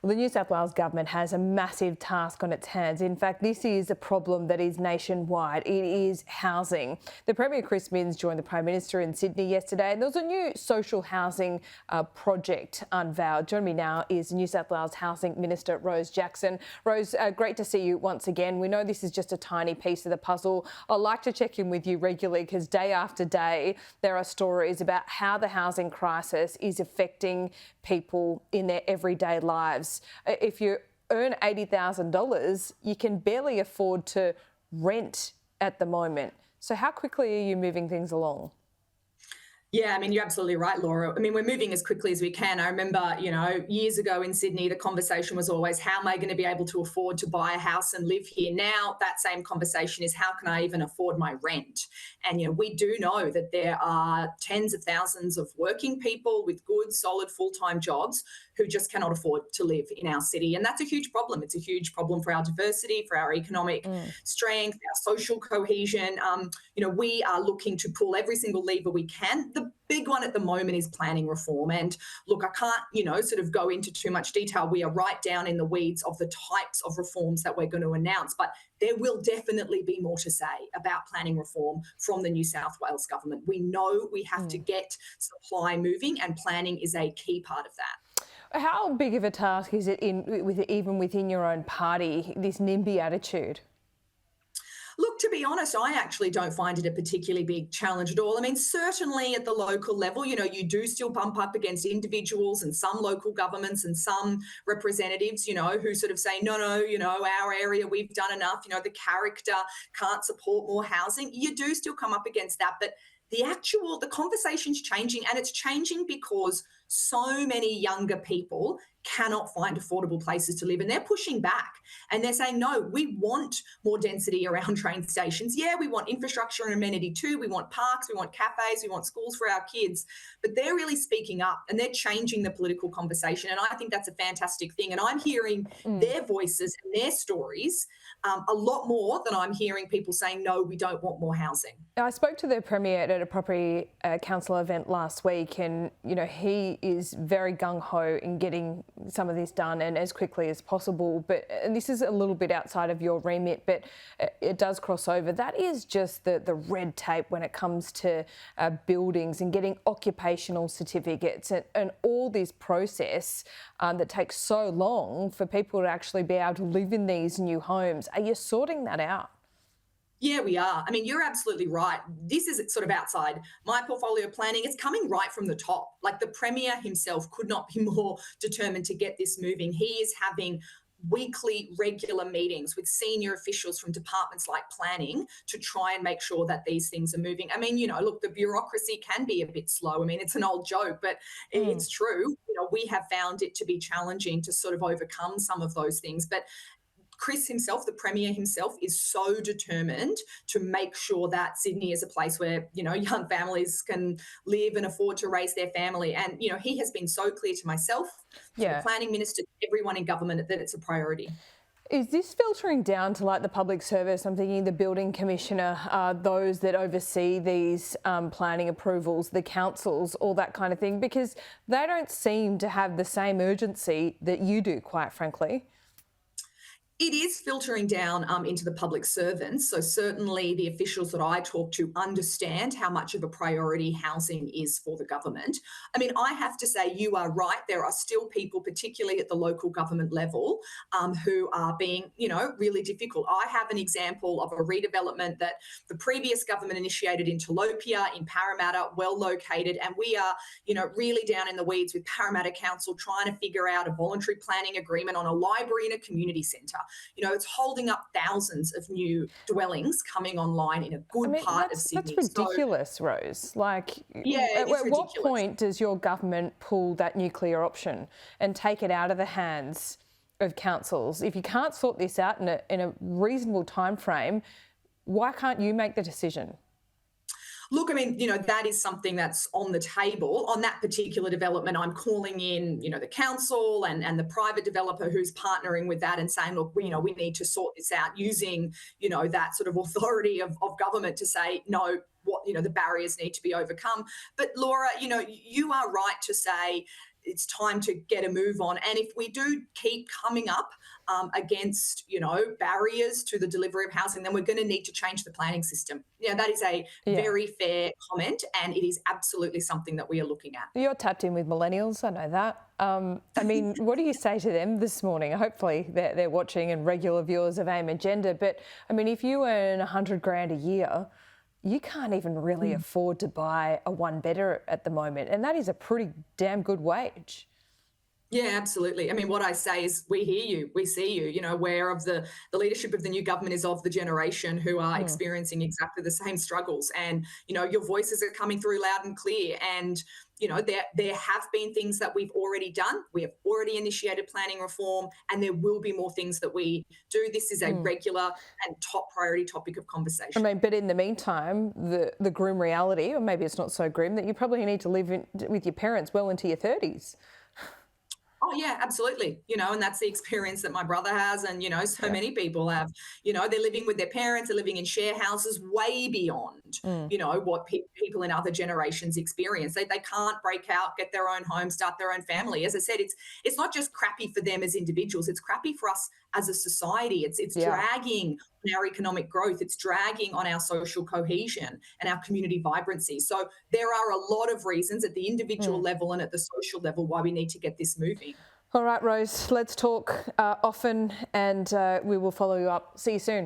Well, the New South Wales government has a massive task on its hands. In fact, this is a problem that is nationwide. It is housing. The Premier Chris Minns joined the Prime Minister in Sydney yesterday, and there was a new social housing project unveiled. Joining me now is New South Wales Housing Minister Rose Jackson. Rose, great to see you once again. We know this is just a tiny piece of the puzzle. I like to check in with you regularly because day after day there are stories about how the housing crisis is affecting people in their everyday lives. If you earn $80,000, you can barely afford to rent at the moment. So how quickly are you moving things along? Yeah, I mean, you're absolutely right, Laura. I mean, we're moving as quickly as we can. I remember, years ago in Sydney, the conversation was always, how am I going to be able to afford to buy a house and live here? Now, that same conversation is, how can I even afford my rent? And, we do know that there are tens of thousands of working people with good, solid, full-time jobs who just cannot afford to live in our city. And that's a huge problem. It's a huge problem for our diversity, for our economic strength, our social cohesion. We are looking to pull every single lever we can. The big one at the moment is planning reform. And look, I can't, sort of go into too much detail. We are right down in the weeds of the types of reforms that we're going to announce, but there will definitely be more to say about planning reform from the New South Wales government. We know we have to get supply moving, and planning is a key part of that. How big of a task is it even within your own party, this NIMBY attitude? Look, to be honest, I actually don't find it a particularly big challenge at all. I mean, certainly at the local level, you do still bump up against individuals and some local governments and some representatives, who sort of say, no, our area, we've done enough. The character can't support more housing. You do still come up against that. But the conversation's changing, and it's changing because so many younger people cannot find affordable places to live, and they're pushing back and they're saying, no, we want more density around train stations. Yeah, we want infrastructure and amenity too. We want parks, we want cafes, we want schools for our kids, but they're really speaking up and they're changing the political conversation. And I think that's a fantastic thing. And I'm hearing their voices and their stories a lot more than I'm hearing people saying, no, we don't want more housing. I spoke to the Premier at a Property Council event last week, and, he is very gung-ho in getting some of this done and as quickly as possible. And this is a little bit outside of your remit, but it does cross over. That is just the red tape when it comes to buildings and getting occupational certificates and all this process that takes so long for people to actually be able to live in these new homes. Are you sorting that out? Yeah, we are. I mean, you're absolutely right. This is sort of outside my portfolio planning. It's coming right from the top. Like, the Premier himself could not be more determined to get this moving. He is having weekly regular meetings with senior officials from departments like planning to try and make sure that these things are moving. I mean, look, the bureaucracy can be a bit slow. I mean, it's an old joke, but it's true. We have found it to be challenging to sort of overcome some of those things. But Chris himself, the Premier himself, is so determined to make sure that Sydney is a place where, young families can live and afford to raise their family. And, he has been so clear to myself, to the Planning Minister, to everyone in government, that it's a priority. Is this filtering down to like the public service? I'm thinking the building commissioner, those that oversee these planning approvals, the councils, all that kind of thing, because they don't seem to have the same urgency that you do, quite frankly. It is filtering down into the public servants. So certainly the officials that I talk to understand how much of a priority housing is for the government. I mean, I have to say, you are right. There are still people, particularly at the local government level, who are being, really difficult. I have an example of a redevelopment that the previous government initiated in Talopia, in Parramatta, well located. And we are, really down in the weeds with Parramatta Council trying to figure out a voluntary planning agreement on a library and a community centre. It's holding up thousands of new dwellings coming online in a good part of Sydney. That's ridiculous, Rose. Like, at what point does your government pull that nuclear option and take it out of the hands of councils? If you can't sort this out in a reasonable time frame, why can't you make the decision? Look, I mean, that is something that's on the table. On that particular development, I'm calling in, the council and the private developer who's partnering with that and saying, look, we need to sort this out using, that sort of authority of government to say, no, what, the barriers need to be overcome. But Laura, you are right to say it's time to get a move on. And if we do keep coming up against, barriers to the delivery of housing, then we're going to need to change the planning system. That is a Yeah. very fair comment, and it is absolutely something that we are looking at. You're tapped in with Millennials, I know that. I mean, what do you say to them this morning? Hopefully they're watching and regular viewers of AIM Agenda. But I mean, if you earn 100 grand a year, you can't even really afford to buy a one-bedder at the moment. And that is a pretty damn good wage. Yeah, absolutely. I mean, what I say is we hear you, we see you, aware of the leadership of the new government is of the generation who are experiencing exactly the same struggles. And, your voices are coming through loud and clear. And, there have been things that we've already done. We have already initiated planning reform, and there will be more things that we do. This is a regular and top priority topic of conversation. I mean, but in the meantime, the grim reality, or maybe it's not so grim, that you probably need to live with your parents well into your 30s. Oh, yeah, absolutely. And that's the experience that my brother has, and, so many people have. They're living with their parents, they're living in share houses way beyond, what people in other generations experience. They can't break out, get their own home, start their own family. As I said, it's not just crappy for them as individuals, it's crappy for us as a society. It's dragging on our economic growth, it's dragging on our social cohesion and our community vibrancy. So there are a lot of reasons at the individual level and at the social level why we need to get this moving. All right, Rose, let's talk often, and we will follow you up. See you soon.